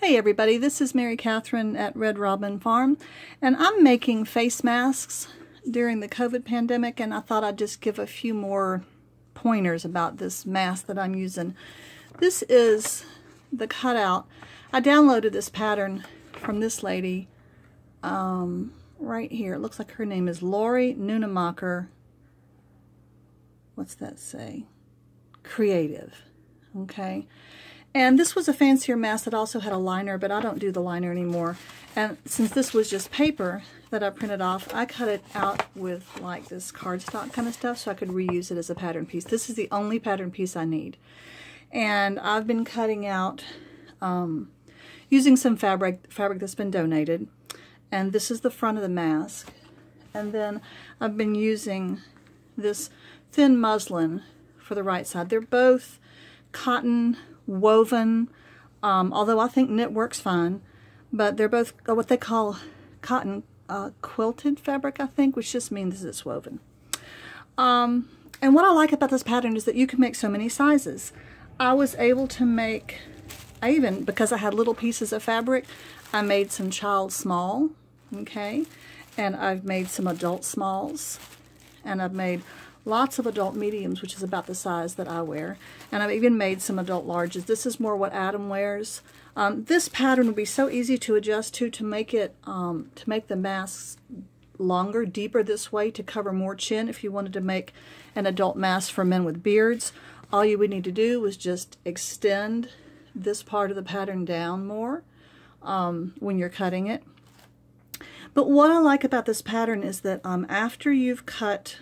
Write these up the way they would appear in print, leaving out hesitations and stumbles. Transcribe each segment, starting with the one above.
Hey everybody, this is Mary Catherine at Red Robin Farm, and I'm making face masks during the COVID pandemic, and I thought I'd just give a few more pointers about this mask that I'm using. This is the cutout. I downloaded this pattern from this lady right here. It looks like her name is Lori Nunemacher. What's that say? Creative. Okay. And this was a fancier mask that also had a liner, but I don't do the liner anymore. And since this was just paper that I printed off, I cut it out with like this cardstock kind of stuff so I could reuse it as a pattern piece. This is the only pattern piece I need. And I've been cutting out using some fabric that's been donated. And this is the front of the mask. And then I've been using this thin muslin for the right side. They're both cotton woven, although I think knit works fine, but they're both what they call cotton quilted fabric, I think, which just means it's woven. And what I like about this pattern is that you can make so many sizes. I was able to make, because I had little pieces of fabric, I made some child small, okay, and I've made some adult smalls, and I've made lots of adult mediums, which is about the size that I wear. And I've even made some adult larges. This is more what Adam wears. This pattern would be so easy to adjust to make it, to make the masks longer, deeper this way to cover more chin. If you wanted to make an adult mask for men with beards, all you would need to do was just extend this part of the pattern down more when you're cutting it. But what I like about this pattern is that after you've cut,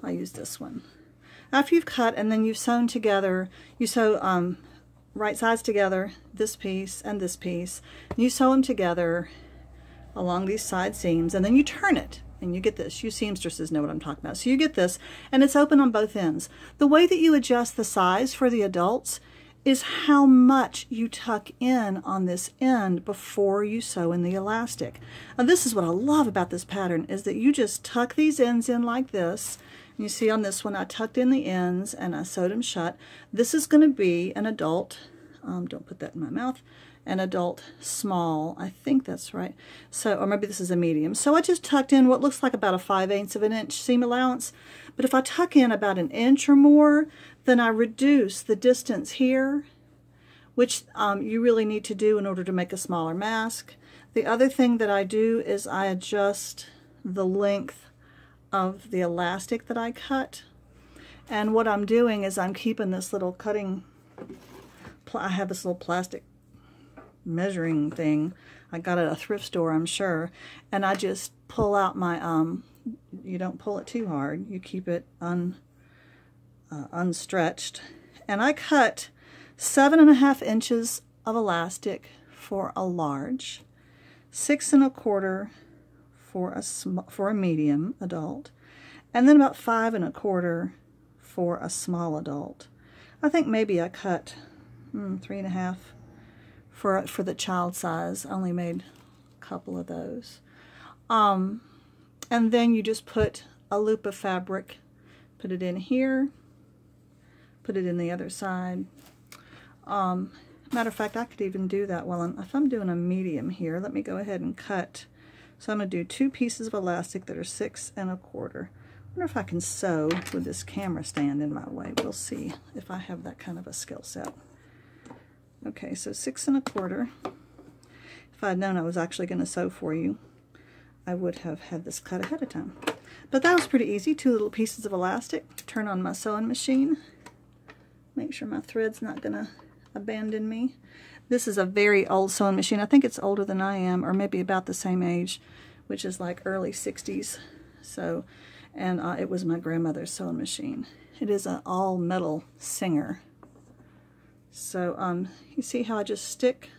I use this one. After you've cut and then you've sewn together, you sew right sides together, this piece and this piece. You sew them together along these side seams, and then you turn it, and you get this. You seamstresses know what I'm talking about. So you get this, and it's open on both ends. The way that you adjust the size for the adults is how much you tuck in on this end before you sew in the elastic. Now this is what I love about this pattern, is that you just tuck these ends in like this. You see on this one I tucked in the ends and I sewed them shut. This is going to be an adult, don't put that in my mouth, an adult small, I think that's right. So, or maybe this is a medium. So I just tucked in what looks like about a 5/8 of an inch seam allowance. But if I tuck in about an inch or more, then I reduce the distance here, which you really need to do in order to make a smaller mask. The other thing that I do is I adjust the length of the elastic that I cut. And what I'm doing is I'm keeping this little cutting, I have this little plastic measuring thing. I got it at a thrift store, I'm sure. And I just pull out my, you don't pull it too hard. You keep it unstretched. And I cut 7.5 inches of elastic for a large, 6 1/4 for a medium adult, and then about 5 1/4 for a small adult. I think maybe I cut 3.5 for the child size. I only made a couple of those. And then you just put a loop of fabric, put it in here, put it in the other side. Matter of fact, I could even do that if I'm doing a medium here. Let me go ahead and cut. So I'm going to do 2 pieces of elastic that are 6 1/4. I wonder if I can sew with this camera stand in my way. We'll see if I have that kind of a skill set. Okay, so 6 1/4. If I had known I was actually going to sew for you, I would have had this cut ahead of time. But that was pretty easy. 2 little pieces of elastic. Turn on my sewing machine. Make sure my thread's not going to abandon me. This is a very old sewing machine. I think it's older than I am, or maybe about the same age, which is like early 60s. So, and it was my grandmother's sewing machine. It is an all metal Singer. So you see how I just stick,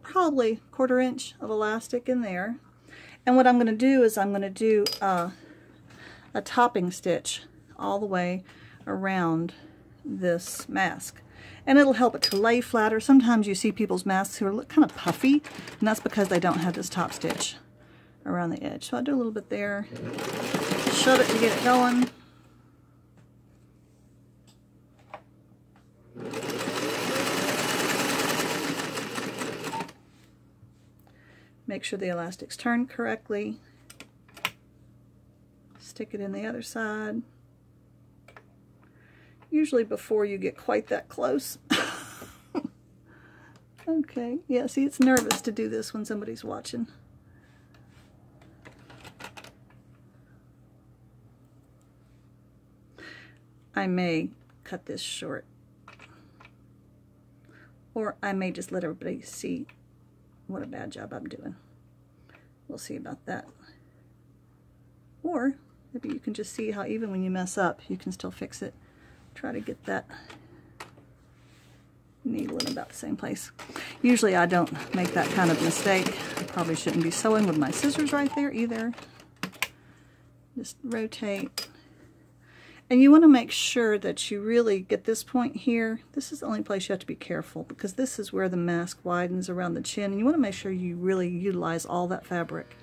probably 1/4 inch of elastic in there. And what I'm going to do is I'm going to do a topping stitch all the way around this mask. And it'll help it to lay flatter. Sometimes you see people's masks who are kind of puffy, and that's because they don't have this top stitch around the edge. So I'll do a little bit there, shove it to get it going. Make sure the elastic's turned correctly. Stick it in the other side. Usually before you get quite that close. Okay, yeah, see, it's nervous to do this when somebody's watching. I may cut this short, or I may just let everybody see what a bad job I'm doing. We'll see about that. Or maybe you can just see how even when you mess up, you can still fix it. Try to get that needle in about the same place. Usually I don't make that kind of mistake. I probably shouldn't be sewing with my scissors right there either. Just rotate. And you want to make sure that you really get this point here. This is the only place you have to be careful, because this is where the mask widens around the chin, and you want to make sure you really utilize all that fabric.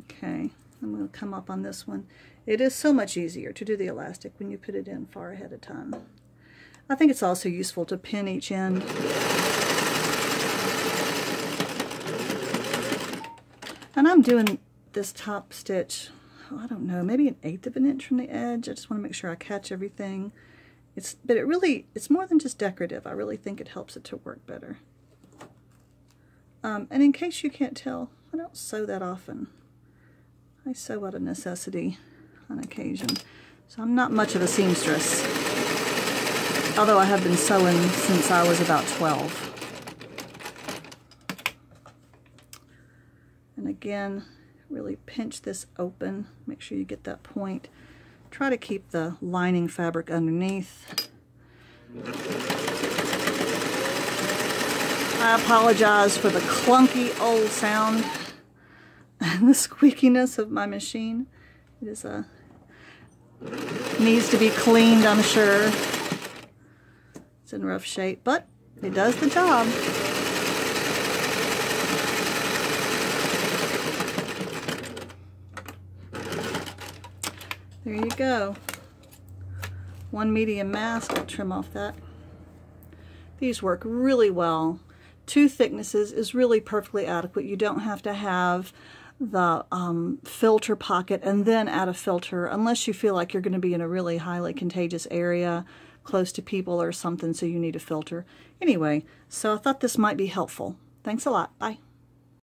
Okay, I'm going to come up on this one. It is so much easier to do the elastic when you put it in far ahead of time. I think it's also useful to pin each end. And I'm doing this top stitch, oh, I don't know, maybe 1/8 of an inch from the edge. I just want to make sure I catch everything. But it's more than just decorative. I really think it helps it to work better. And in case you can't tell, I don't sew that often. I sew out of necessity on occasion. So I'm not much of a seamstress, although I have been sewing since I was about 12. And again, really pinch this open. Make sure you get that point. Try to keep the lining fabric underneath. I apologize for the clunky old sound and the squeakiness of my machine. It is needs to be cleaned, I'm sure. It's in rough shape, but it does the job. There you go. One medium mask. I'll trim off that. These work really well. 2 thicknesses is really perfectly adequate. You don't have to have the filter pocket and then add a filter unless you feel like you're going to be in a really highly contagious area close to people or something, so you need a filter. Anyway, so I thought this might be helpful. Thanks a lot. Bye.